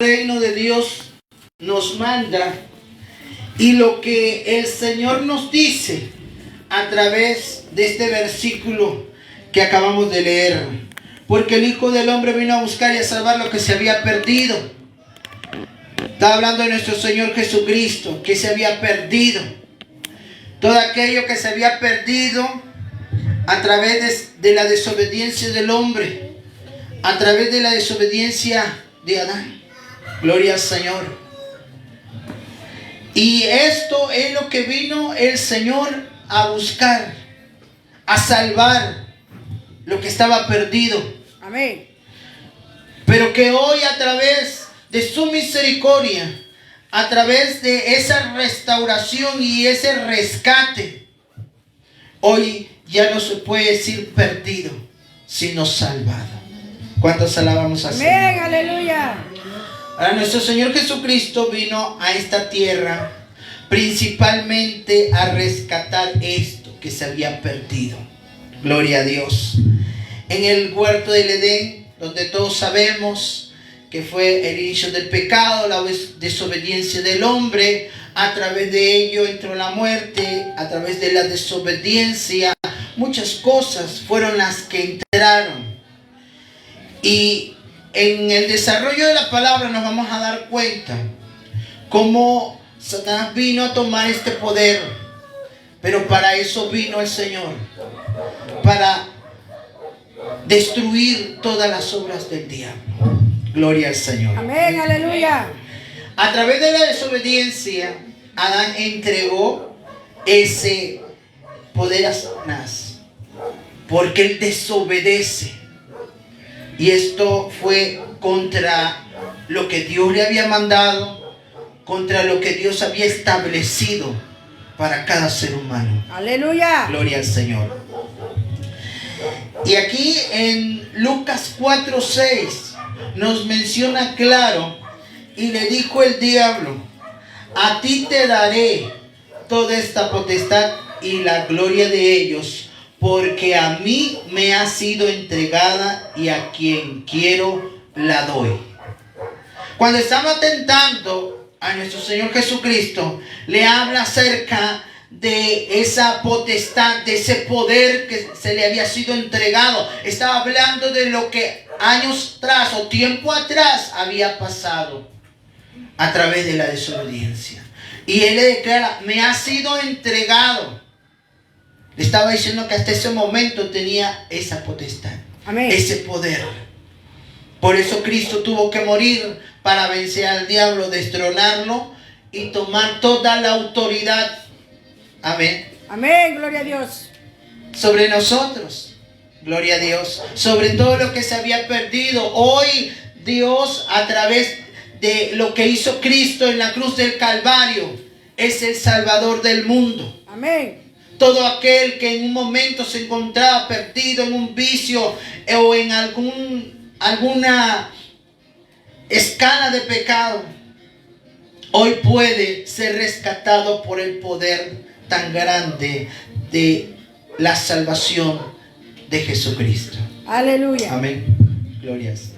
reino de Dios nos manda y lo que el Señor nos dice a través de este versículo que acabamos de leer. Porque el Hijo del Hombre vino a buscar y a salvar lo que se había perdido. Está hablando de nuestro Señor Jesucristo, que se había perdido. Todo aquello que se había perdido a través de la desobediencia del hombre, a través de la desobediencia de Adán. Gloria al Señor. Y esto es lo que vino el Señor a buscar, a salvar lo que estaba perdido. Amén. Pero que hoy a través de su misericordia, a través de esa restauración y ese rescate, hoy ya no se puede decir perdido, sino salvado. ¿Cuántos alabamos al Señor? Amén, aleluya. Ahora nuestro Señor Jesucristo vino a esta tierra principalmente a rescatar esto que se había perdido. Gloria a Dios. En el huerto del Edén, donde todos sabemos que fue el inicio del pecado, la desobediencia del hombre, a través de ello entró la muerte, a través de la desobediencia, muchas cosas fueron las que entraron. Y en el desarrollo de la palabra nos vamos a dar cuenta cómo Satanás vino a tomar este poder, pero para eso vino el Señor, para destruir todas las obras del diablo. Gloria al Señor. Amén, aleluya. A través de la desobediencia, Adán entregó ese poder a Satanás, porque él desobedece. Y esto fue contra lo que Dios le había mandado, contra lo que Dios había establecido para cada ser humano. Aleluya. Gloria al Señor. Y aquí en Lucas 4:6 nos menciona claro, y le dijo el diablo: a ti te daré toda esta potestad y la gloria de ellos, porque a mí me ha sido entregada y a quien quiero la doy. Cuando estamos tentando a nuestro Señor Jesucristo, le habla acerca de esa potestad, de ese poder que se le había sido entregado. Estaba hablando de lo que años atrás o tiempo atrás había pasado a través de la desobediencia. Y él le declara: me ha sido entregado. Le estaba diciendo que hasta ese momento tenía esa potestad. Amén. Ese poder. Por eso Cristo tuvo que morir para vencer al diablo, destronarlo y tomar toda la autoridad. Amén. Amén, gloria a Dios. Sobre nosotros. Gloria a Dios. Sobre todo lo que se había perdido. Hoy Dios, a través de lo que hizo Cristo en la cruz del Calvario, es el Salvador del mundo. Amén. Todo aquel que en un momento se encontraba perdido en un vicio o en alguna escala de pecado, hoy puede ser rescatado por el poder tan grande de la salvación de Jesucristo. Aleluya. Amén. Gloria a Dios.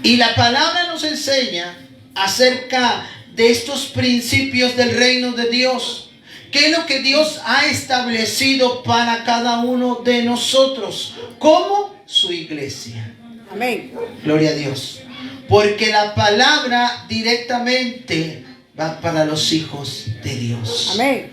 Y la palabra nos enseña acerca de estos principios del reino de Dios. ¿Qué es lo que Dios ha establecido para cada uno de nosotros como su iglesia? Amén. Gloria a Dios. Porque la palabra directamente va para los hijos de Dios. Amén.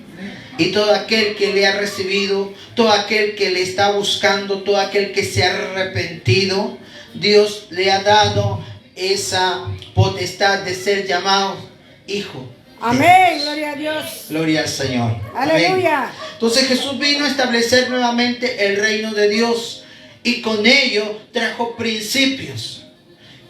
Y todo aquel que le ha recibido, todo aquel que le está buscando, todo aquel que se ha arrepentido, Dios le ha dado esa potestad de ser llamado hijo. Amén, gloria a Dios. Gloria al Señor. Aleluya. Amén. Entonces Jesús vino a establecer nuevamente el reino de Dios y con ello trajo principios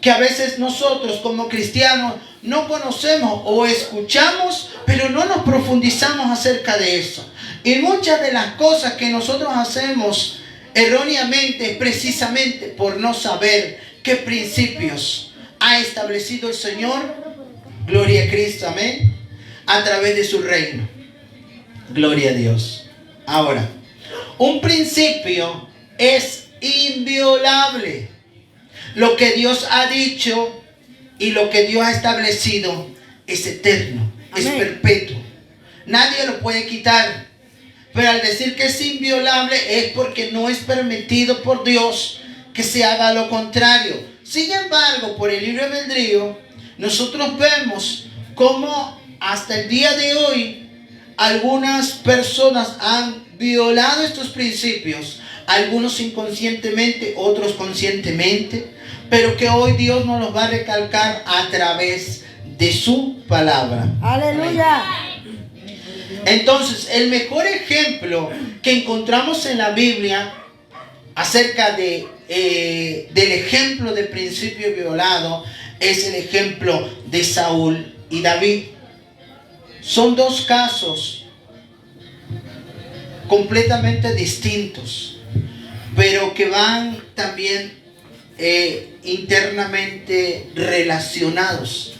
que a veces nosotros como cristianos no conocemos o escuchamos, pero no nos profundizamos acerca de eso. Y muchas de las cosas que nosotros hacemos erróneamente es precisamente por no saber qué principios ha establecido el Señor. Gloria a Cristo, amén, a través de su reino. Gloria a Dios. Ahora, un principio es inviolable. Lo que Dios ha dicho Y lo que Dios ha establecido es eterno, es Amén. perpetuo. Nadie lo puede quitar. Pero al decir que es inviolable es porque no es permitido por Dios que se haga lo contrario. Sin embargo, por el libre albedrío, nosotros vemos cómo hasta el día de hoy algunas personas han violado estos principios, algunos inconscientemente, otros conscientemente, pero que hoy Dios nos los va a recalcar a través de su palabra. Aleluya. Entonces, el mejor ejemplo que encontramos en la Biblia acerca del ejemplo de principio violado es el ejemplo de Saúl y David. Son dos casos completamente distintos, pero que van también internamente relacionados,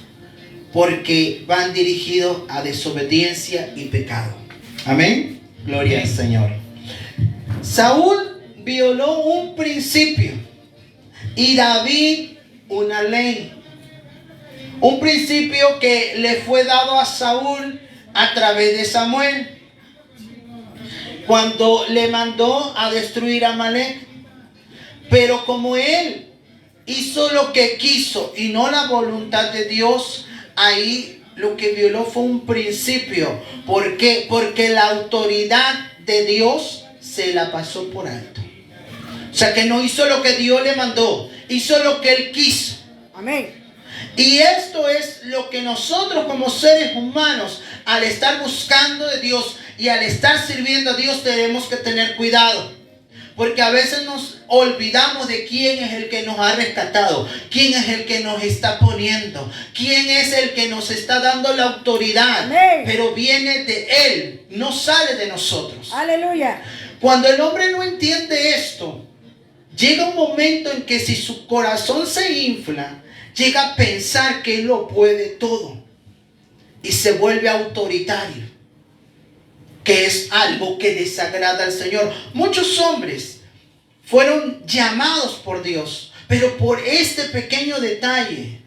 porque van dirigidos a desobediencia y pecado. Amén. Gloria al Señor. Saúl violó un principio y David una ley. Un principio que le fue dado a Saúl a través de Samuel, cuando le mandó a destruir a Amalek. Pero como él hizo lo que quiso y no la voluntad de Dios, ahí lo que violó fue un principio. ¿Por qué? Porque la autoridad de Dios se la pasó por alto. O sea, que no hizo lo que Dios le mandó, hizo lo que él quiso. Amén. Y esto es lo que nosotros como seres humanos, al estar buscando de Dios y al estar sirviendo a Dios, tenemos que tener cuidado. Porque a veces nos olvidamos de quién es el que nos ha rescatado, quién es el que nos está poniendo, quién es el que nos está dando la autoridad. Amén. Pero viene de Él, no sale de nosotros. Aleluya. Cuando el hombre no entiende esto, llega un momento en que si su corazón se infla, llega a pensar que él lo puede todo y se vuelve autoritario, que es algo que desagrada al Señor. Muchos hombres fueron llamados por Dios, pero por este pequeño detalle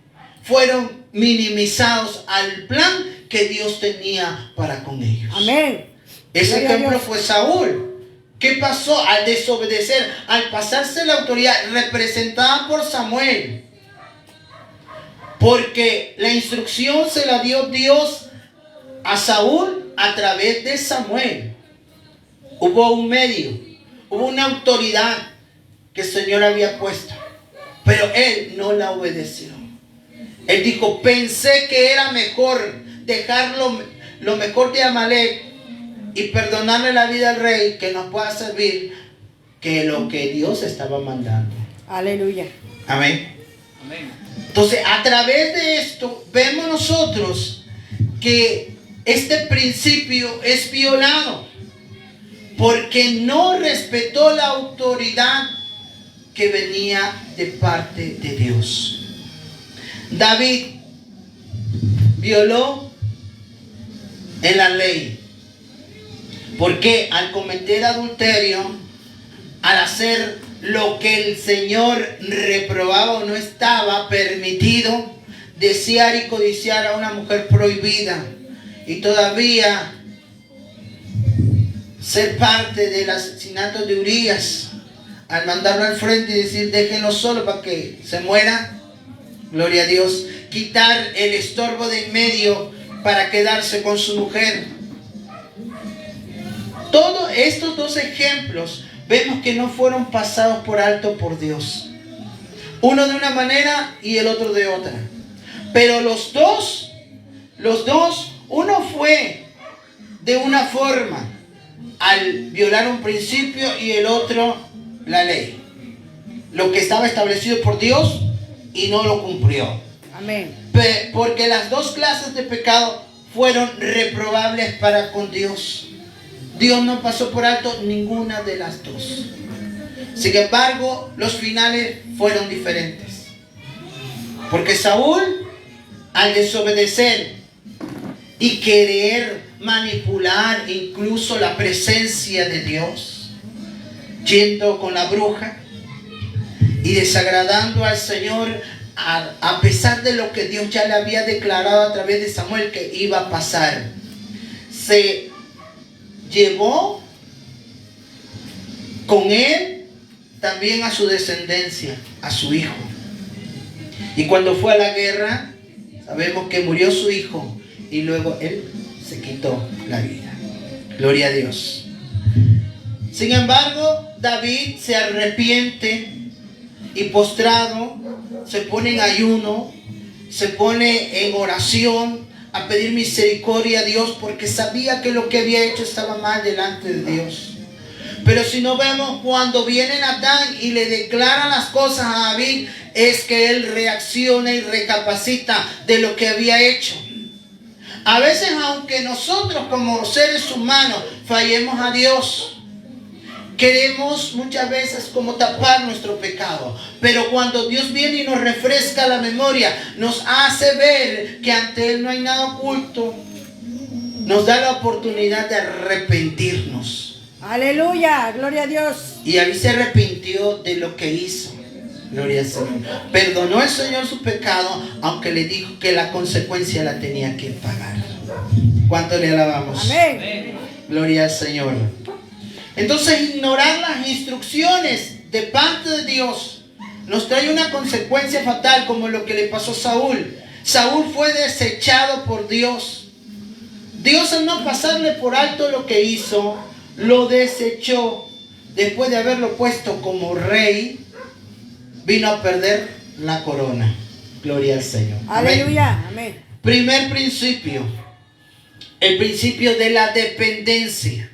fueron minimizados al plan que Dios tenía para con ellos. Amén. Ese Gloria a ejemplo Dios. fue Saúl. ¿Qué pasó? Al desobedecer, al pasarse la autoridad representada por Samuel, porque la instrucción se la dio Dios a Saúl a través de Samuel. Hubo un medio, hubo una autoridad que el Señor había puesto, pero él no la obedeció. Él dijo: pensé que era mejor dejar lo mejor de Amalek y perdonarle la vida al rey, que nos pueda servir, que lo que Dios estaba mandando. Aleluya. Amén. Entonces, a través de esto vemos nosotros que este principio es violado porque no respetó la autoridad que venía de parte de Dios. David violó en la ley, porque al cometer adulterio, al hacer lo que el Señor reprobaba o no estaba permitido, desear y codiciar a una mujer prohibida, y todavía ser parte del asesinato de Urías, al mandarlo al frente y decir: déjenlo solo para que se muera. Gloria a Dios. Quitar el estorbo de en medio para quedarse con su mujer. Todos estos dos ejemplos vemos que no fueron pasados por alto por Dios. Uno de una manera y el otro de otra. Pero los dos, uno fue de una forma al violar un principio y el otro la ley. Lo que estaba establecido por Dios y no lo cumplió. Amén. Porque las dos clases de pecado fueron reprobables para con Dios. Dios no pasó por alto ninguna de las dos. Sin embargo, los finales fueron diferentes. Porque Saúl, al desobedecer y querer manipular incluso la presencia de Dios, yendo con la bruja y desagradando al Señor, a pesar de lo que Dios ya le había declarado a través de Samuel que iba a pasar, se llevó con él también a su descendencia, a su hijo. Y cuando fue a la guerra, sabemos que murió su hijo y luego él se quitó la vida. Gloria a Dios. Sin embargo, David se arrepiente y postrado se pone en ayuno, se pone en oración a pedir misericordia a Dios porque sabía que lo que había hecho estaba mal delante de Dios. Pero si no vemos cuando viene Natán y le declara las cosas a David, es que él reacciona y recapacita de lo que había hecho. A veces, aunque nosotros como seres humanos fallemos a Dios, queremos muchas veces como tapar nuestro pecado. Pero cuando Dios viene y nos refresca la memoria, nos hace ver que ante Él no hay nada oculto, nos da la oportunidad de arrepentirnos. Aleluya, gloria a Dios. Y David se arrepintió de lo que hizo. Gloria al Señor. Perdonó el Señor su pecado, aunque le dijo que la consecuencia la tenía que pagar. ¿Cuánto le alabamos? Amén. Gloria al Señor. Entonces, ignorar las instrucciones de parte de Dios nos trae una consecuencia fatal, como lo que le pasó a Saúl. Saúl fue desechado por Dios. Dios, al no pasarle por alto lo que hizo, lo desechó. Después de haberlo puesto como rey, vino a perder la corona. Gloria al Señor. Aleluya. Amén. Primer principio. El principio de la dependencia.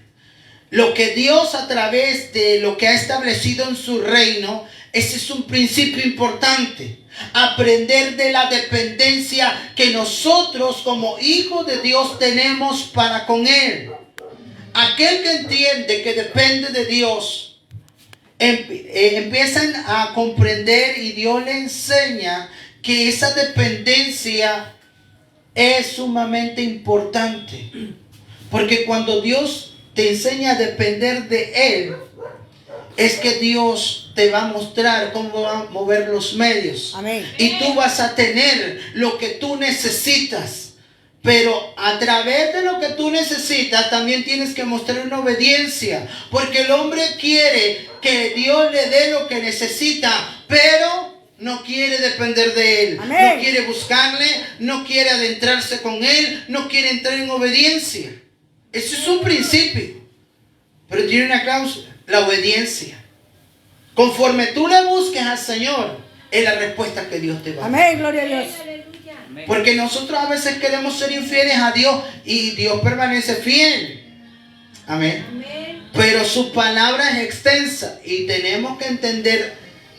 Lo que Dios, a través de lo que ha establecido en su reino, ese es un principio importante. Aprender de la dependencia que nosotros como hijos de Dios tenemos para con Él. Aquel que entiende que depende de Dios, empiezan a comprender y Dios le enseña que esa dependencia es sumamente importante. Porque cuando Dios te enseña a depender de Él, es que Dios te va a mostrar cómo va a mover los medios. Amén. Y tú vas a tener lo que tú necesitas. Pero a través de lo que tú necesitas también tienes que mostrar una obediencia. Porque el hombre quiere que Dios le dé lo que necesita, pero no quiere depender de Él. Amén. No quiere buscarle, no quiere adentrarse con Él, no quiere entrar en obediencia. Eso es un principio. Pero tiene una cláusula, la obediencia. Conforme tú le busques al Señor, es la respuesta que Dios te va a dar. Amén, gloria a Dios. Porque nosotros a veces queremos ser infieles a Dios y Dios permanece fiel. Amén. Pero su palabra es extensa y tenemos que entender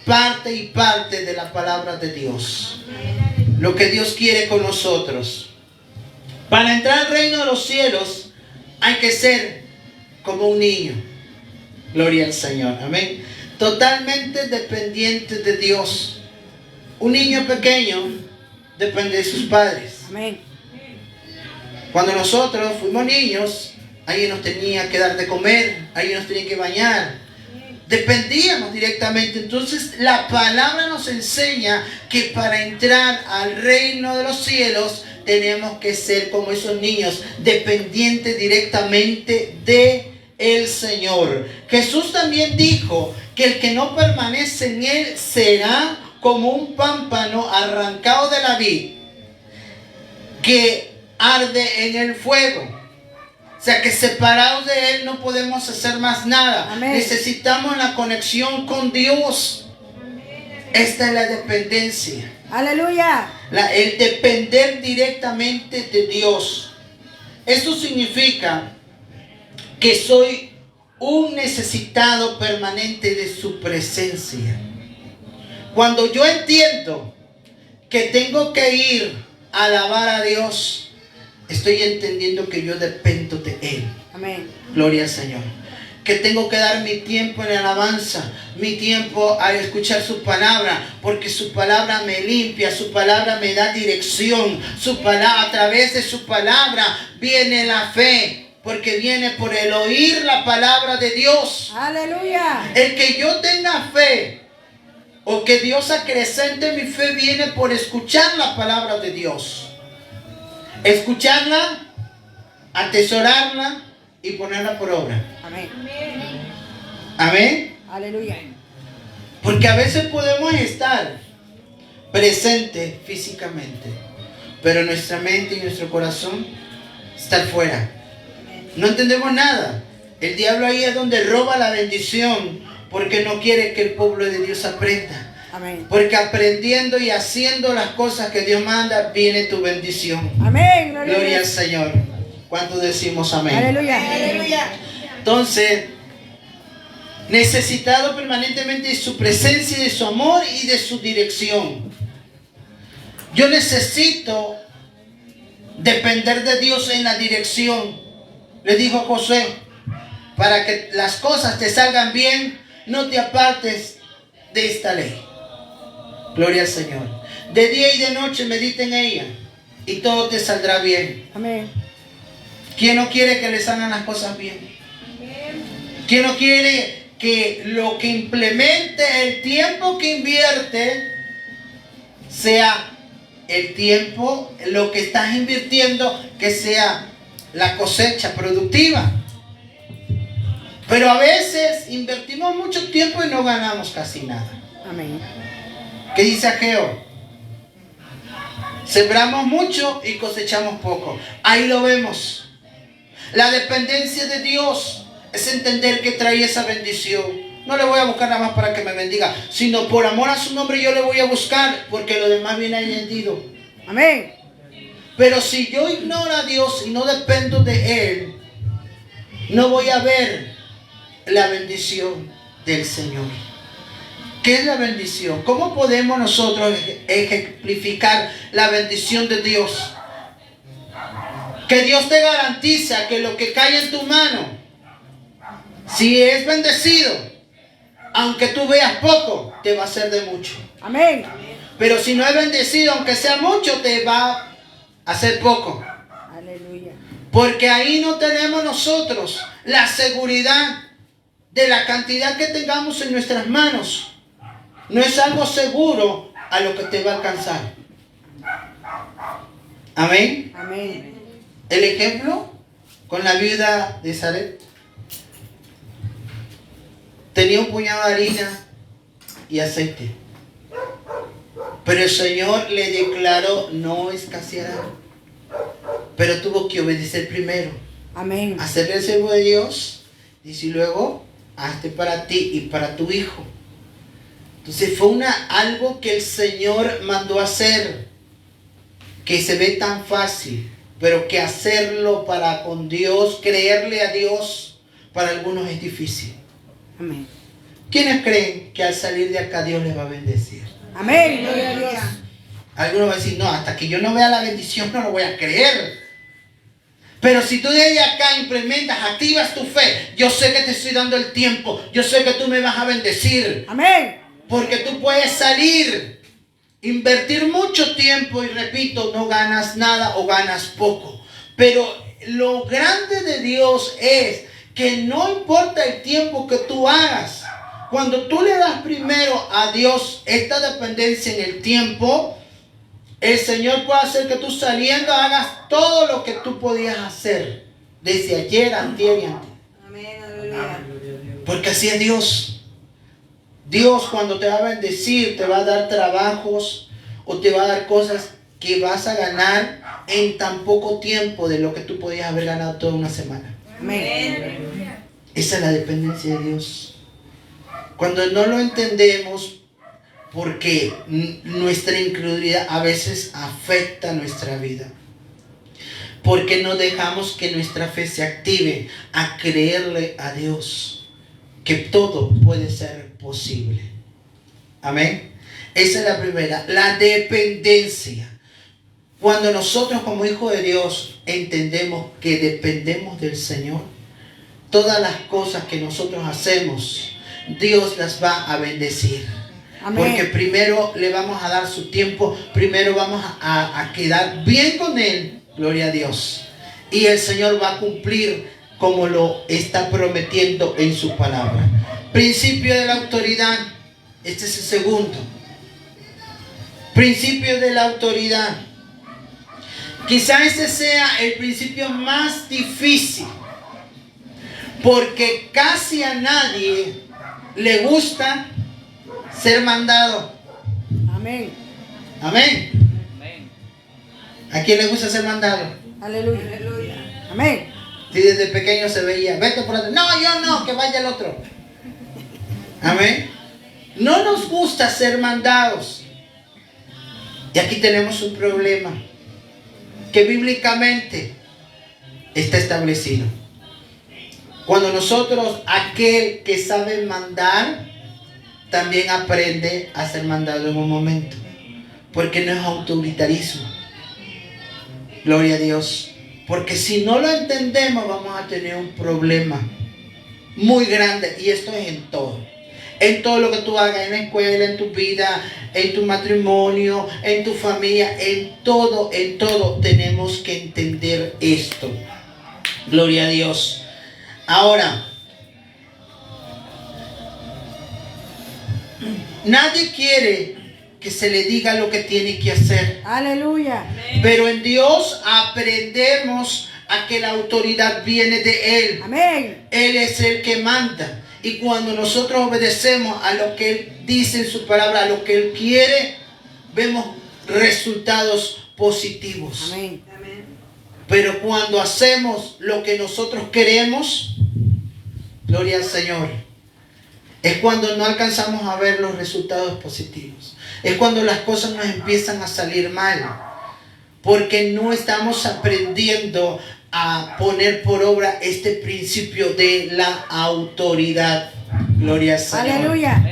parte y parte de la palabra de Dios. Lo que Dios quiere con nosotros. Para entrar al reino de los cielos hay que ser como un niño. Gloria al Señor. Amén. Totalmente dependiente de Dios. Un niño pequeño depende de sus padres. Amén. Cuando nosotros fuimos niños, alguien nos tenía que dar de comer, alguien nos tenía que bañar. Dependíamos directamente. Entonces la palabra nos enseña que para entrar al reino de los cielos tenemos que ser como esos niños, dependientes directamente de el Señor. Jesús también dijo que el que no permanece en Él será como un pámpano arrancado de la vid que arde en el fuego. O sea que separados de Él no podemos hacer más nada. Amén. Necesitamos la conexión con Dios. Esta es la dependencia. Aleluya. El depender directamente de Dios. Esto significa que soy un necesitado permanente de su presencia. Cuando yo entiendo que tengo que ir a alabar a Dios, estoy entendiendo que yo dependo de Él. Amén. Gloria al Señor. Que tengo que dar mi tiempo en alabanza, mi tiempo a escuchar su palabra, porque su palabra me limpia, su palabra me da dirección, su palabra, a través de su palabra viene la fe, porque viene por el oír la palabra de Dios. Aleluya. El que yo tenga fe o que Dios acrecente mi fe viene por escuchar la palabra de Dios. Escucharla, atesorarla y ponerla por obra. Amén. Amén. Aleluya. Porque a veces podemos estar presentes físicamente, pero nuestra mente y nuestro corazón están fuera. No entendemos nada. El diablo ahí es donde roba la bendición, porque no quiere que el pueblo de Dios aprenda. Amén. Porque aprendiendo y haciendo las cosas que Dios manda, viene tu bendición. Amén. Gloria al Señor. ¿Cuántos decimos amén? Aleluya. Aleluya. Entonces, necesitado permanentemente de su presencia y de su amor y de su dirección. Yo necesito depender de Dios en la dirección. Le dijo Josué, para que las cosas te salgan bien, no te apartes de esta ley. Gloria al Señor. De día y de noche medita en ella y todo te saldrá bien. Amén. ¿Quién no quiere que le salgan las cosas bien? ¿Quién no quiere que lo que implemente, el tiempo que invierte, sea el tiempo, lo que estás invirtiendo, que sea la cosecha productiva? Pero a veces invertimos mucho tiempo y no ganamos casi nada. Amén. ¿Qué dice Ageo? Sembramos mucho y cosechamos poco. Ahí lo vemos. La dependencia de Dios es entender que trae esa bendición. No le voy a buscar nada más para que me bendiga, sino por amor a su nombre yo le voy a buscar, porque lo demás viene añadido. Amén. Pero si yo ignoro a Dios y no dependo de Él, no voy a ver la bendición del Señor. ¿Qué es la bendición? ¿Cómo podemos nosotros ejemplificar la bendición de Dios? Que Dios te garantiza que lo que cae en tu mano, si es bendecido, aunque tú veas poco, te va a ser de mucho. Amén. Pero si no es bendecido, aunque sea mucho, te va a hacer poco. Aleluya. Porque ahí no tenemos nosotros la seguridad de la cantidad que tengamos en nuestras manos. No es algo seguro a lo que te va a alcanzar. Amén. Amén. El ejemplo con la viuda de Zaret. Tenía un puñado de harina y aceite. Pero el Señor le declaró, no escaseará. Pero tuvo que obedecer primero. Amén. Hacerle el siervo de Dios. Dice, y luego, hazte para ti y para tu hijo. Entonces fue algo que el Señor mandó hacer. Que se ve tan fácil. Pero que hacerlo para con Dios, creerle a Dios, para algunos es difícil. Amén. ¿Quiénes creen que al salir de acá Dios les va a bendecir? Amén. Gloria a Dios. Algunos van a decir, no, hasta que yo no vea la bendición no lo voy a creer. Pero si tú desde acá implementas, activas tu fe, yo sé que te estoy dando el tiempo, yo sé que tú me vas a bendecir. Amén. Porque tú puedes salir, invertir mucho tiempo y repito, no ganas nada o ganas poco. Pero lo grande de Dios es que no importa el tiempo que tú hagas, cuando tú le das primero a Dios esta dependencia en el tiempo, el Señor puede hacer que tú saliendo hagas todo lo que tú podías hacer desde ayer, antier y antes. Amén. Aleluya. Porque así es Dios. Dios cuando te va a bendecir te va a dar trabajos o te va a dar cosas que vas a ganar en tan poco tiempo de lo que tú podías haber ganado toda una semana. Amén. Esa es la dependencia de Dios. Cuando no lo entendemos, porque nuestra incredulidad a veces afecta nuestra vida. Porque no dejamos que nuestra fe se active a creerle a Dios que todo puede ser posible. Amén. Esa es la primera, la dependencia. Cuando nosotros como hijos de Dios entendemos que dependemos del Señor, todas las cosas que nosotros hacemos, Dios las va a bendecir. Amén. Porque primero le vamos a dar su tiempo, primero vamos a quedar bien con Él, gloria a Dios. Y el Señor va a cumplir como lo está prometiendo en su palabra. Principio de la autoridad. Este es el segundo. Principio de la autoridad. Quizá ese sea el principio más difícil, porque casi a nadie le gusta ser mandado. Amén. Amén. ¿A quién le gusta ser mandado? Aleluya. Amén. Si desde pequeño se veía, vete por atrás. No, yo no, que vaya el otro. Amén. No nos gusta ser mandados. Y aquí tenemos un problema que bíblicamente está establecido. Cuando nosotros, aquel que sabe mandar, también aprende a ser mandado en un momento. Porque no es autoritarismo. Gloria a Dios. Porque si no lo entendemos, vamos a tener un problema muy grande. Y esto es en todo. En todo lo que tú hagas, en la escuela, en tu vida, en tu matrimonio, en tu familia, en todo tenemos que entender esto. Gloria a Dios. Ahora, nadie quiere que se le diga lo que tiene que hacer. Aleluya. Pero en Dios aprendemos a que la autoridad viene de Él. Amén. Él es el que manda. Y cuando nosotros obedecemos a lo que Él dice en su palabra, a lo que Él quiere, vemos resultados positivos. Amén. Pero cuando hacemos lo que nosotros queremos, gloria al Señor, es cuando no alcanzamos a ver los resultados positivos. Es cuando las cosas nos empiezan a salir mal. Porque no estamos aprendiendo a poner por obra este principio de la autoridad. Gloria al Señor. Aleluya.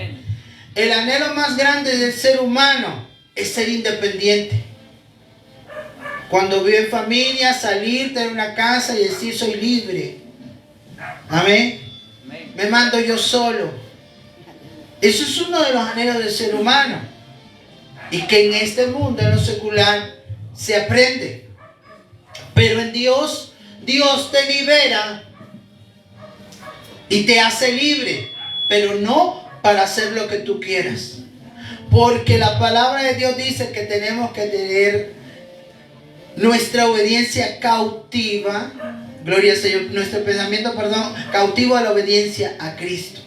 El anhelo más grande del ser humano es ser independiente. Cuando vive en familia, salir de una casa y decir soy libre. Amén. Me mando yo solo. Eso es uno de los anhelos del ser humano. Y que en este mundo, en lo secular, se aprende. Pero en Dios, Dios te libera y te hace libre. Pero no para hacer lo que tú quieras. Porque la palabra de Dios dice que tenemos que tener nuestra obediencia cautiva. Gloria al Señor. Nuestro pensamiento, cautivo a la obediencia a Cristo.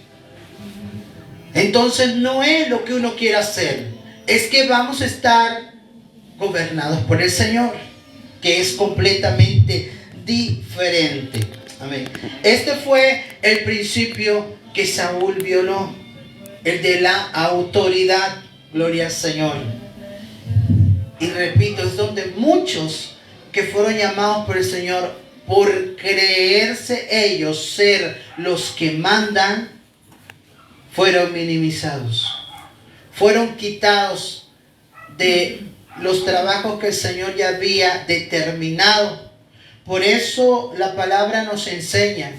Entonces no es lo que uno quiera hacer. Es que vamos a estar gobernados por el Señor, que es completamente diferente. Amén. Este fue el principio que Saúl violó, el de la autoridad. Gloria al Señor. Y repito, es donde muchos que fueron llamados por el Señor por creerse ellos ser los que mandan, fueron minimizados. Fueron quitados de los trabajos que el Señor ya había determinado. Por eso la palabra nos enseña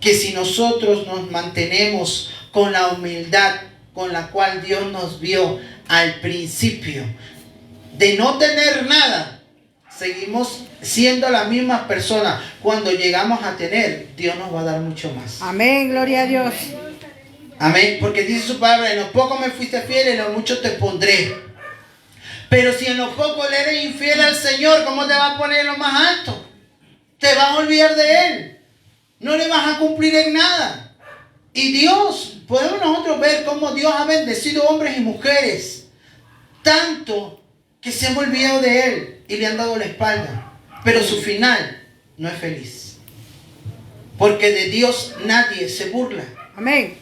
que si nosotros nos mantenemos con la humildad con la cual Dios nos vio al principio, de no tener nada, seguimos siendo la misma persona. Cuando llegamos a tener, Dios nos va a dar mucho más. Amén, gloria a Dios. Amén, porque dice su palabra, en lo poco me fuiste fiel, en lo mucho te pondré. Pero si en lo poco le eres infiel al Señor, ¿cómo te va a poner en lo más alto? Te vas a olvidar de Él. No le vas a cumplir en nada. Y Dios, podemos nosotros ver cómo Dios ha bendecido hombres y mujeres, tanto que se han olvidado de Él y le han dado la espalda. Pero su final no es feliz. Porque de Dios nadie se burla. Amén.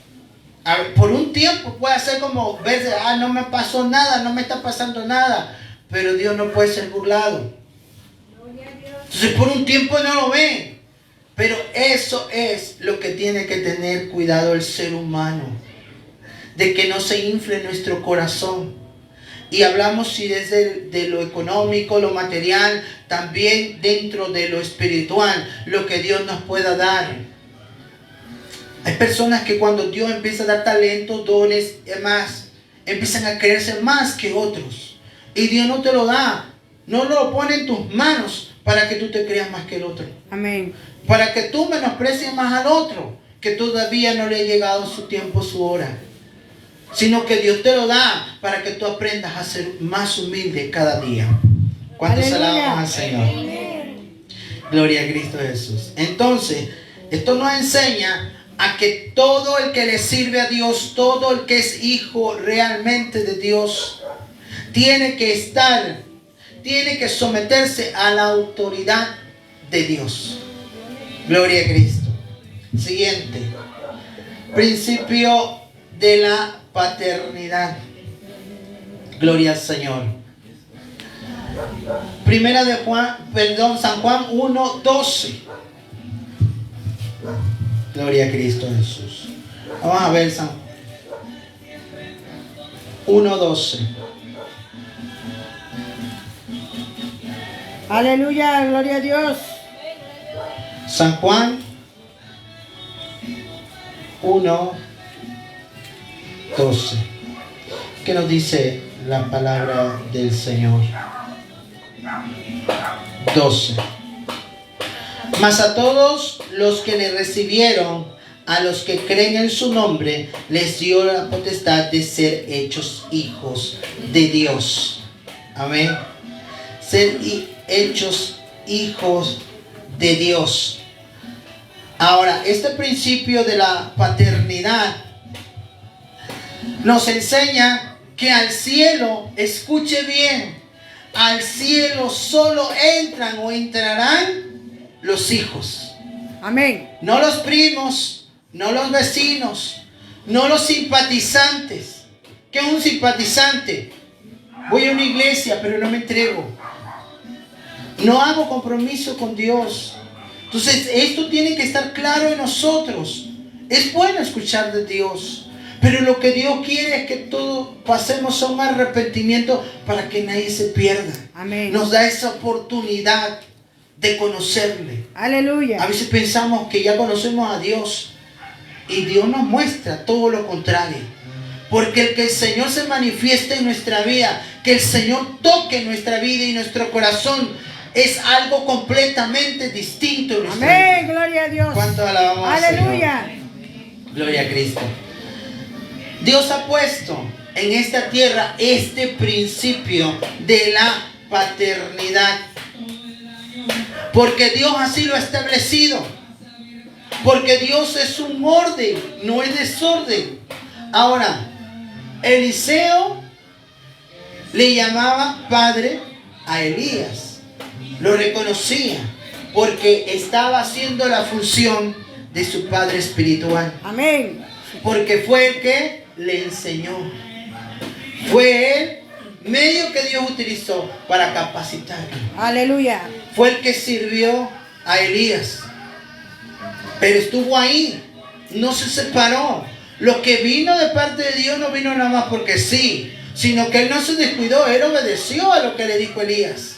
Por un tiempo puede ser como verse, no me pasó nada, no me está pasando nada. Pero Dios no puede ser burlado. Entonces por un tiempo no lo ven. Pero eso es lo que tiene que tener cuidado el ser humano. De que no se infle nuestro corazón. Y hablamos si desde de lo económico, lo material, también dentro de lo espiritual, lo que Dios nos pueda dar. Hay personas que cuando Dios empieza a dar talentos, dones y demás, empiezan a creerse más que otros. Y Dios no te lo da. No lo pone en tus manos para que tú te creas más que el otro. Amén. Para que tú menosprecies más al otro, que todavía no le ha llegado su tiempo, su hora. sino que Dios te lo da para que tú aprendas a ser más humilde cada día. ¿Cuántos alabamos al Señor? Gloria a Cristo Jesús. Entonces, esto nos enseña a que todo el que le sirve a Dios, todo el que es hijo realmente de Dios, tiene que someterse a la autoridad de Dios. Gloria a Cristo. Siguiente. Principio de la paternidad. Gloria al Señor. San Juan 1:12. Gloria a Cristo Jesús. Vamos a ver San 1:12. Aleluya, gloria a Dios. San Juan 1:12. ¿Qué nos dice la palabra del Señor? 12. Mas a todos los que le recibieron, a los que creen en su nombre, les dio la potestad de ser hechos hijos de Dios. Amén. Ser hechos hijos de Dios. Ahora, este principio de la paternidad nos enseña que al cielo, escuche bien, al cielo solo entran o entrarán los hijos. Amén. No los primos, no los vecinos, no los simpatizantes. ¿Qué es un simpatizante? Voy a una iglesia, pero no me entrego. No hago compromiso con Dios. Entonces, esto tiene que estar claro en nosotros. Es bueno escuchar de Dios, pero lo que Dios quiere es que todos pasemos a un arrepentimiento para que nadie se pierda. Amén. Nos da esa oportunidad de conocerle. Aleluya. A veces pensamos que ya conocemos a Dios y Dios nos muestra todo lo contrario. Porque el que el Señor se manifieste en nuestra vida, que el Señor toque nuestra vida y nuestro corazón, es algo completamente distinto en nuestra vida. Amén, gloria a Dios. ¿Cuánto alabamos al Aleluya. Señor? Gloria a Cristo. Dios ha puesto en esta tierra este principio de la paternidad. Porque Dios así lo ha establecido. Porque Dios es un orden, no es desorden. Ahora, Eliseo le llamaba padre a Elías. Lo reconocía porque estaba haciendo la función de su padre espiritual. Amén. Porque fue el que le enseñó. Fue el medio que Dios utilizó para capacitarlo. Aleluya. Fue el que sirvió a Elías. Pero estuvo ahí. No se separó. Lo que vino de parte de Dios no vino nada más porque sí, sino que él no se descuidó. Él obedeció a lo que le dijo Elías.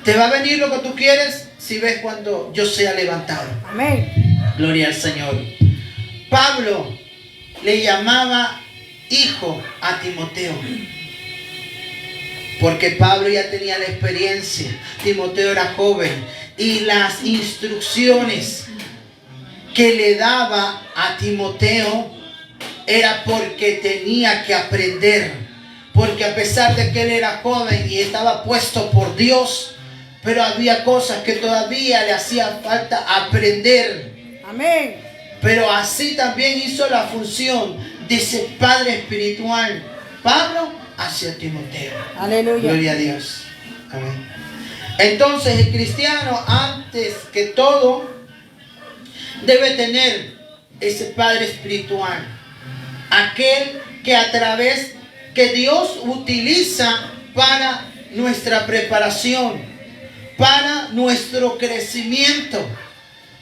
Te va a venir lo que tú quieres si ves cuando yo sea levantado. Amén. Gloria al Señor. Pablo le llamaba hijo a Timoteo. Porque Pablo ya tenía la experiencia. Timoteo era joven. Y las instrucciones que le daba a Timoteo era porque tenía que aprender. Porque a pesar de que él era joven y estaba puesto por Dios, pero había cosas que todavía le hacía falta aprender. Amén. Pero así también hizo la función de ese padre espiritual, Pablo, hacia Timoteo. Aleluya. Gloria a Dios. Amén. Entonces el cristiano, antes que todo, debe tener ese padre espiritual. Aquel que a través que Dios utiliza para nuestra preparación, para nuestro crecimiento.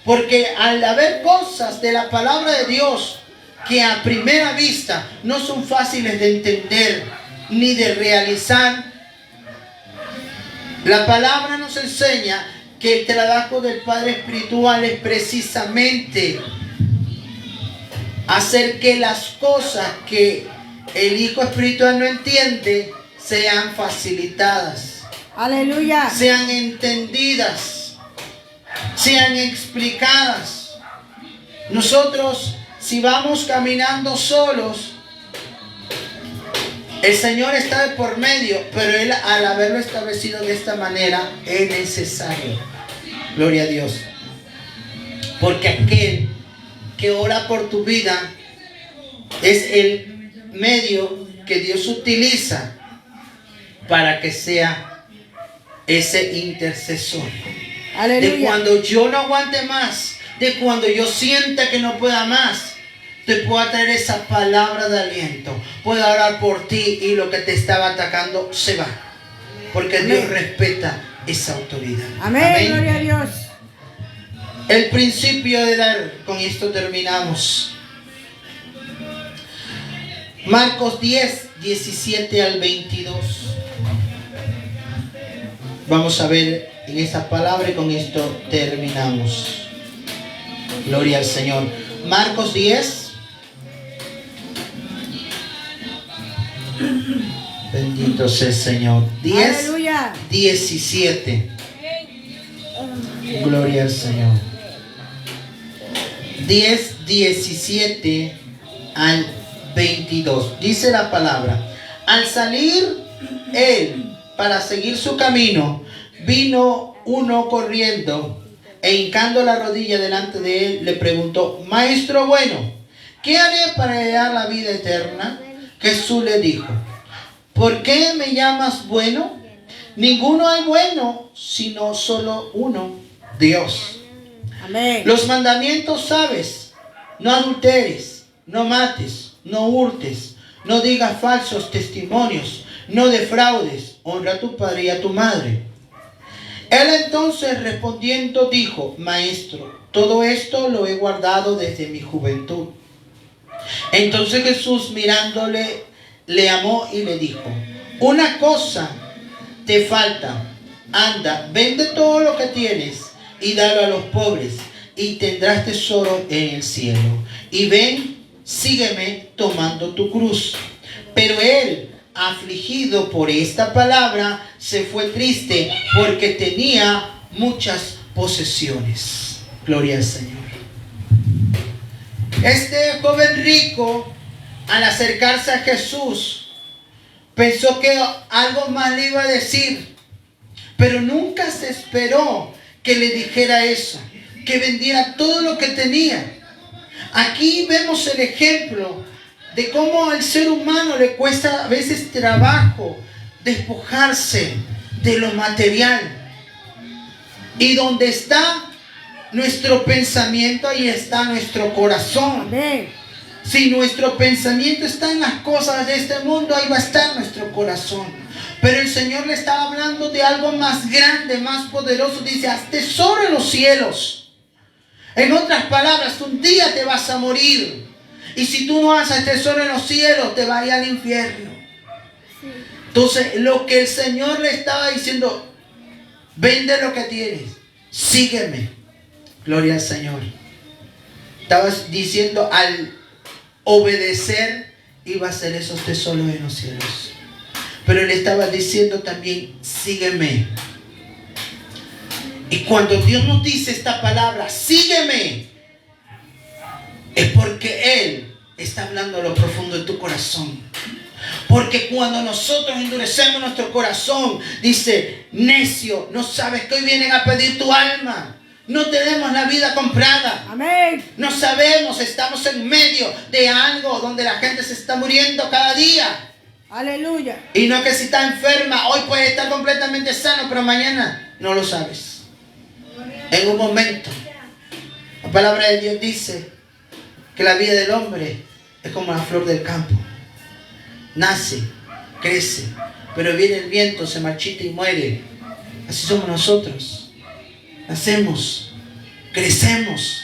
Porque al haber cosas de la palabra de Dios que a primera vista no son fáciles de entender ni de realizar, la palabra nos enseña que el trabajo del Padre Espiritual es precisamente hacer que las cosas que el Hijo Espiritual no entiende sean facilitadas. Aleluya. Sean entendidas, sean explicadas. Nosotros, si vamos caminando solos, El Señor está de por medio, pero Él, al haberlo establecido de esta manera, es necesario. Gloria a Dios. Porque aquel que ora por tu vida es el medio que Dios utiliza para que sea ese intercesor. Aleluya. De cuando yo no aguante más, de cuando yo sienta que no pueda más, te puedo traer esa palabra de aliento. Puedo orar por ti y lo que te estaba atacando se va. Porque Amén. Dios respeta esa autoridad. Amén. Gloria a Dios. El principio de dar, con esto terminamos. Marcos 10, 17 al 22. Vamos a ver en esa palabra y con esto terminamos. Gloria al Señor. Marcos 10. Bendito sea el Señor. 10, Aleluya. 17. Gloria al Señor. 10, 17 al 22. Dice la palabra: al salir él para seguir su camino, vino uno corriendo e hincando la rodilla delante de él, le preguntó: Maestro bueno, ¿qué haré para heredar la vida eterna? Jesús le dijo: ¿por qué me llamas bueno? Ninguno hay bueno, sino solo uno, Dios. Amén. Los mandamientos sabes: no adulteres, no mates, no hurtes, no digas falsos testimonios, no defraudes, honra a tu padre y a tu madre. Él entonces respondiendo dijo: Maestro, todo esto lo he guardado desde mi juventud. Entonces Jesús, mirándole, le amó y le dijo: una cosa te falta. Anda, vende todo lo que tienes y dalo a los pobres, y tendrás tesoro en el cielo. Y ven, sígueme tomando tu cruz. Pero él, afligido por esta palabra, se fue triste porque tenía muchas posesiones. Gloria al Señor. Este joven rico, al acercarse a Jesús, pensó que algo más le iba a decir, pero nunca se esperó que le dijera eso, que vendiera todo lo que tenía. Aquí vemos el ejemplo de cómo al ser humano le cuesta a veces trabajo despojarse de lo material. Y donde está nuestro pensamiento, ahí está nuestro corazón. Amén. Si nuestro pensamiento está en las cosas de este mundo, ahí va a estar nuestro corazón. Pero el Señor le estaba hablando de algo más grande, más poderoso. Dice: haz tesoro en los cielos. En otras palabras, un día te vas a morir. Y si tú no haces tesoro en los cielos, te vas a ir al infierno. Entonces, lo que el Señor le estaba diciendo: vende lo que tienes, sígueme. Gloria al Señor. Estaba diciendo, al obedecer, iba a hacer esos tesoros en los cielos. Pero le estaba diciendo también: sígueme. Y cuando Dios nos dice esta palabra, sígueme, es porque Él está hablando a lo profundo de tu corazón. Porque cuando nosotros endurecemos nuestro corazón, dice: necio, no sabes que hoy vienen a pedir tu alma. No tenemos la vida comprada. Amén. No sabemos, estamos en medio de algo donde la gente se está muriendo cada día. Aleluya. Y no que si está enferma, hoy puede estar completamente sano, pero mañana no lo sabes. En un momento, la palabra de Dios dice que la vida del hombre es como la flor del campo. Nace, crece, pero viene el viento, se marchita y muere. Así somos nosotros. Nacemos, crecemos,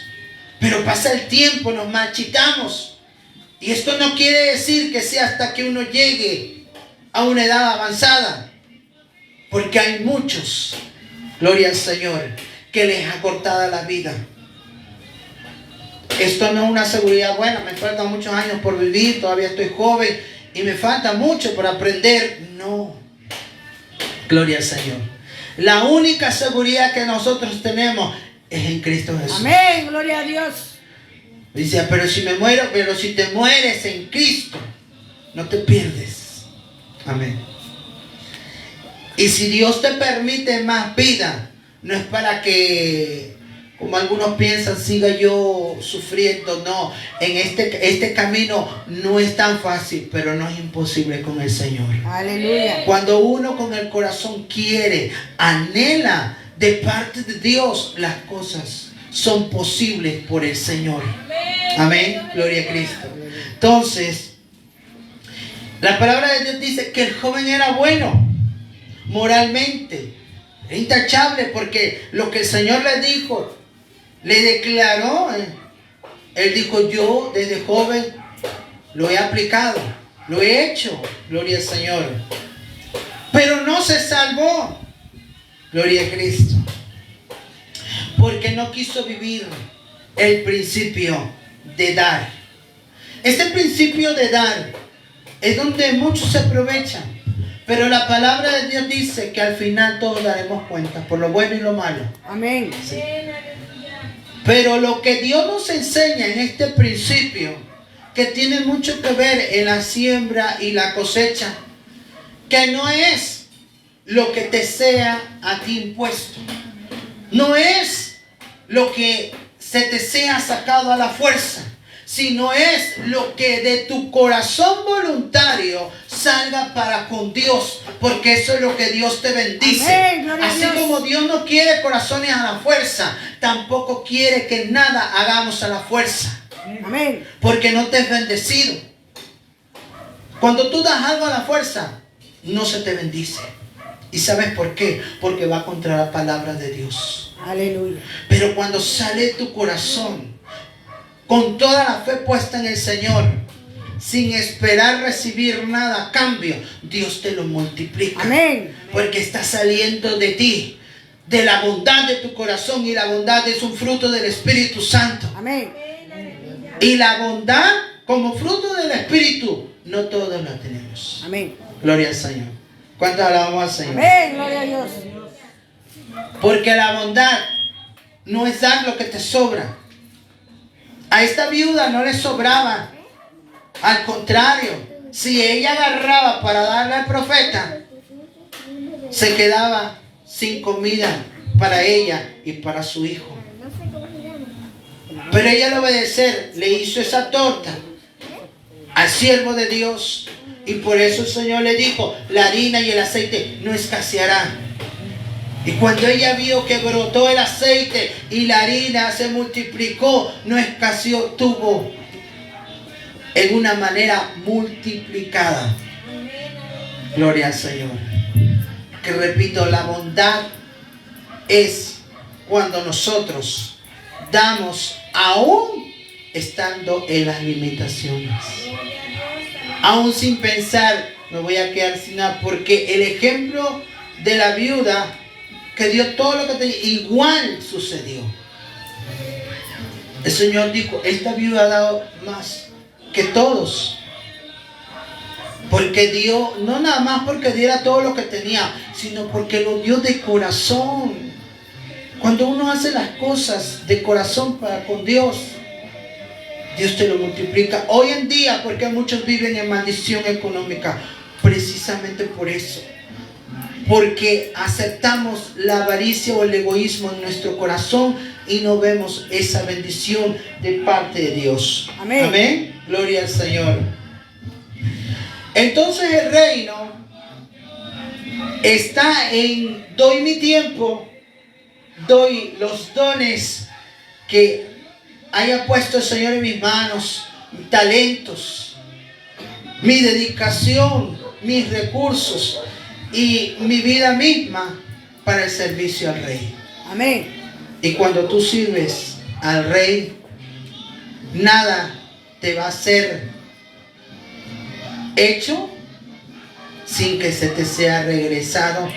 pero pasa el tiempo, nos marchitamos. Y esto no quiere decir que sea hasta que uno llegue a una edad avanzada, porque hay muchos, gloria al Señor, que les ha cortado la vida. Esto no es una seguridad buena: me faltan muchos años por vivir, todavía estoy joven y me falta mucho por aprender. No, gloria al Señor. La única seguridad que nosotros tenemos es en Cristo Jesús. Amén. Gloria a Dios. Dice: pero si me muero, pero si te mueres en Cristo, no te pierdes. Amén. Y si Dios te permite más vida, no es para que, como algunos piensan, siga yo sufriendo. No, en este camino no es tan fácil, pero no es imposible con el Señor. Aleluya. Cuando uno con el corazón quiere, anhela de parte de Dios, las cosas son posibles por el Señor. Amén. Gloria a Cristo. Entonces, la palabra de Dios dice que el joven era bueno moralmente, intachable, porque lo que el Señor le dijo, le declaró. Él dijo: yo desde joven lo he aplicado, lo he hecho. Gloria al Señor. Pero no se salvó. Gloria a Cristo. Porque no quiso vivir el principio de dar. Este principio de dar es donde muchos se aprovechan. Pero la palabra de Dios dice que al final todos daremos cuenta, por lo bueno y lo malo. Amén. Sí. Pero lo que Dios nos enseña en este principio, que tiene mucho que ver en la siembra y la cosecha, que no es lo que te sea a ti impuesto, no es lo que se te sea sacado a la fuerza, sino es lo que de tu corazón voluntario salga para con Dios, porque eso es lo que Dios te bendice. Amén, así como Dios no quiere corazones a la fuerza, tampoco quiere que nada hagamos a la fuerza. Amén. Porque no te es bendecido. Cuando tú das algo a la fuerza, no se te bendice. ¿Y sabes por qué? Porque va contra la palabra de Dios. Aleluya. Pero cuando sale de tu corazón, con toda la fe puesta en el Señor, sin esperar recibir nada a cambio, Dios te lo multiplica. Amén. Porque está saliendo de ti, de la bondad de tu corazón, y la bondad es un fruto del Espíritu Santo. Amén. Y la bondad como fruto del Espíritu, no todos la tenemos. Amén. Gloria al Señor. ¿Cuántos alabamos al Señor? Amén. Gloria a Dios. Porque la bondad no es dar lo que te sobra. A esta viuda no le sobraba. Al contrario, si ella agarraba para darle al profeta, se quedaba sin comida para ella y para su hijo. Pero ella, al obedecer, le hizo esa torta al siervo de Dios. Y por eso el Señor le dijo: la harina y el aceite no escasearán. Y cuando ella vio que brotó el aceite y la harina se multiplicó, no escaseó, tuvo en una manera multiplicada. Gloria al Señor. Que repito, la bondad es cuando nosotros damos aún estando en las limitaciones. Aún sin pensar, me voy a quedar sin nada, porque el ejemplo de la viuda que dio todo lo que tenía, igual sucedió. El Señor dijo: esta viuda ha dado más que todos, porque dio, no nada más porque diera todo lo que tenía, sino porque lo dio de corazón. Cuando uno hace las cosas de corazón para con Dios, Dios te lo multiplica. Hoy en día, porque muchos viven en maldición económica, precisamente por eso. Porque aceptamos la avaricia o el egoísmo en nuestro corazón y no vemos esa bendición de parte de Dios. Amén. Amén. Gloria al Señor. Entonces el reino está en: doy mi tiempo, doy los dones que haya puesto el Señor en mis manos, mis talentos, mi dedicación, mis recursos y mi vida misma para el servicio al Rey. Amén. Y cuando tú sirves al Rey, nada te va a ser hecho sin que se te sea regresado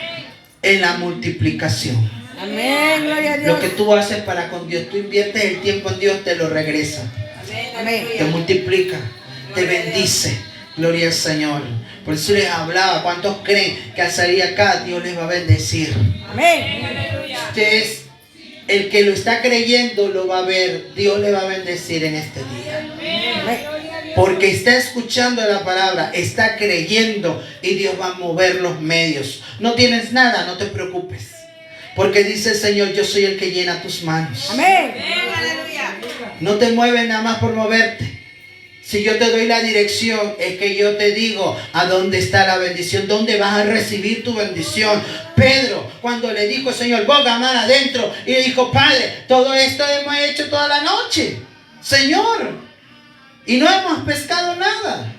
en la multiplicación. Amén. Gloria a Dios. Lo que tú haces para con Dios, tú inviertes el tiempo en Dios, te lo regresa. Amén. Te multiplica, te bendice. Gloria al Señor. Por eso les hablaba: ¿cuántos creen que al salir acá Dios les va a bendecir? Amén. Usted es el que lo está creyendo, lo va a ver. Dios le va a bendecir en este día. Amén. Porque está escuchando la palabra, está creyendo y Dios va a mover los medios. No tienes nada, no te preocupes. Porque dice el Señor, yo soy el que llena tus manos. Amén. No te mueves nada más por moverte. Si yo te doy la dirección, es que yo te digo a dónde está la bendición, dónde vas a recibir tu bendición. Pedro, cuando le dijo el Señor, boga mar adentro, y le dijo, Padre, todo esto hemos hecho toda la noche, Señor, y no hemos pescado nada.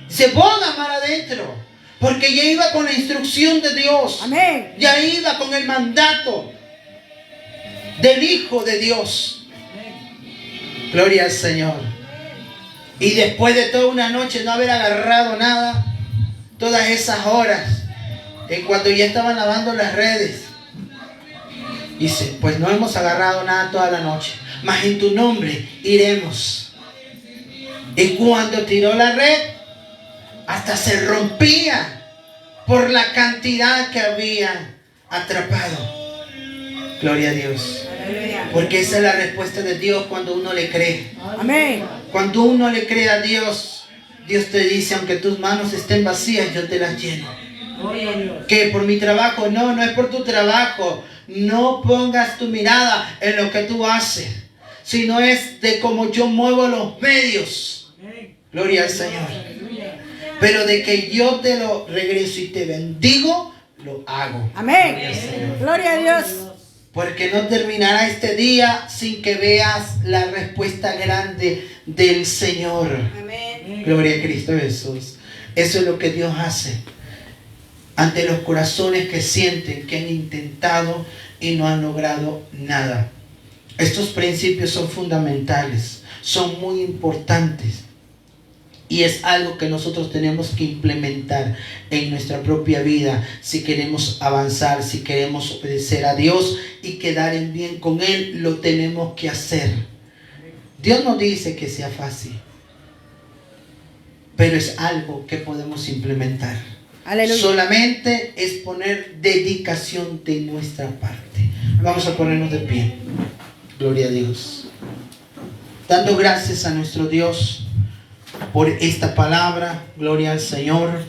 Dice, boga mar adentro, porque ya iba con la instrucción de Dios. Amén. Ya iba con el mandato del Hijo de Dios. Gloria al Señor. Y después de toda una noche no haber agarrado nada, todas esas horas, cuando ya estaban lavando las redes, dice, pues no hemos agarrado nada toda la noche, mas en tu nombre iremos. Y cuando tiró la red, hasta se rompía por la cantidad que había atrapado. Gloria a Dios. Porque esa es la respuesta de Dios cuando uno le cree. Amén. Cuando uno le cree a Dios, Dios te dice, aunque tus manos estén vacías, yo te las lleno. Que por mi trabajo, no es por tu trabajo. No pongas tu mirada en lo que tú haces, sino es de cómo yo muevo los medios. Gloria al Señor. Pero de que yo te lo regreso y te bendigo, lo hago. Amén. Gloria a Dios. Porque no terminará este día sin que veas la respuesta grande del Señor. Amén. Gloria a Cristo Jesús. Eso es lo que Dios hace ante los corazones que sienten que han intentado y no han logrado nada. Estos principios son fundamentales, son muy importantes. Y es algo que nosotros tenemos que implementar en nuestra propia vida si queremos avanzar, si queremos obedecer a Dios y quedar en bien con Él, lo tenemos que hacer. Dios no dice que sea fácil, pero es algo que podemos implementar. Aleluya. Solamente es poner dedicación de nuestra parte. Vamos a ponernos de pie. Gloria a Dios. Dando gracias a nuestro Dios por esta palabra. Gloria al Señor.